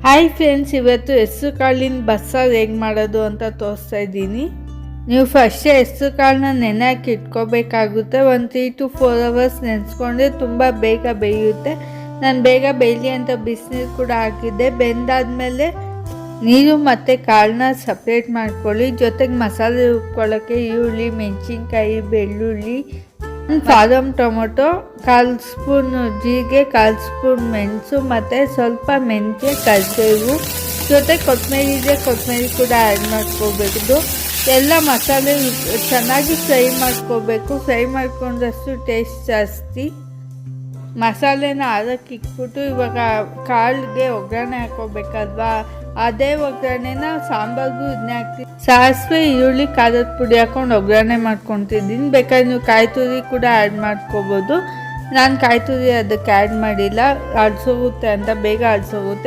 Hi friends, ಇವತ್ತು ಹೆಸರು ಕಾಳಿನ ಬಸ್ಸಾರು ಹೇಗೆ ಮಾಡೋದು ಅಂತ ತೋರಿಸ್ತಾ ಇದ್ದೀನಿ. ನೀವು ಫಸ್ಟೇ ಹೆಸರು ಕಾಳನ್ನ ನೆನೆ ಹಾಕಿ ಇಟ್ಕೋಬೇಕಾಗುತ್ತೆ. ಒಂದು 3 to 4 hours ನೆನೆಸ್ಕೊಂಡ್ರೆ ತುಂಬ ಬೇಗ ಬೇಯುತ್ತೆ. ನಾನು ಬೇಗ ಬೇಯಲಿ ಅಂತ ಬಿಸಿನೀರು ಕೂಡ ಹಾಕಿದ್ದೆ. ಬೆಂದಾದ್ಮೇಲೆ ನೀರು ಮತ್ತು ಕಾಳನ್ನ ಸಪ್ರೇಟ್ ಮಾಡ್ಕೊಳ್ಳಿ. ಜೊತೆಗೆ ಮಸಾಲೆ ರುಬ್ಕೊಳ್ಳೋಕ್ಕೆ ಈರುಳ್ಳಿ, ಮೆಣಸಿನ್ಕಾಯಿ, ಬೆಳ್ಳುಳ್ಳಿ, ಫಾರಮ್ ಟೊಮೊಟೊ, 1/4 ಸ್ಪೂನ್ ಜೀರಿಗೆ, 1/4 ಸ್ಪೂನ್ ಮೆಣಸು ಮತ್ತು ಸ್ವಲ್ಪ ಮೆಂತ್ಯ, ಕರಿಬೇವು, ಜೊತೆ ಕೊತ್ತಂಬರಿ ಇದೆ, ಕೊತ್ತಂಬರಿ ಕೂಡ ಆ್ಯಡ್ ಮಾಡ್ಕೋಬೇಕು. ಎಲ್ಲ ಮಸಾಲೆ ಚೆನ್ನಾಗಿ ಫ್ರೈ ಮಾಡ್ಕೋಬೇಕು. ಫ್ರೈ ಮಾಡ್ಕೊಂಡಷ್ಟು ಟೇಸ್ಟ್ ಜಾಸ್ತಿ. ಮಸಾಲೆನ ಆರಕ್ಕೆ ಇಟ್ಬಿಟ್ಟು ಇವಾಗ ಕಾಳಿಗೆ ಒಗ್ಗರಣೆ ಹಾಕೋಬೇಕಲ್ವಾ, ಅದೇ ಒಗ್ಗರಣೆನ ಸಾಂಬಾರ್ಗೂ ಇದನ್ನೇ ಹಾಕ್ತೀನಿ. ಸಾಸಿವೆ, ಈರುಳ್ಳಿ, ಖಾರದ ಪುಡಿ ಹಾಕೊಂಡು ಒಗ್ಗರಣೆ ಮಾಡ್ಕೊತಿದ್ದೀನಿ. ಬೇಕಾದ್ರೆ ನೀವು ಕಾಯಿ ತುರಿ ಕೂಡ ಆ್ಯಡ್ ಮಾಡ್ಕೋಬೋದು. ನಾನು ಕಾಯಿ ತುರಿ ಅದಕ್ಕೆ ಆ್ಯಡ್ ಮಾಡಿಲ್ಲ, ಅಳಿಸೋಗುತ್ತೆ ಅಂತ, ಬೇಗ ಅಳಿಸೋಗುತ್ತೆ.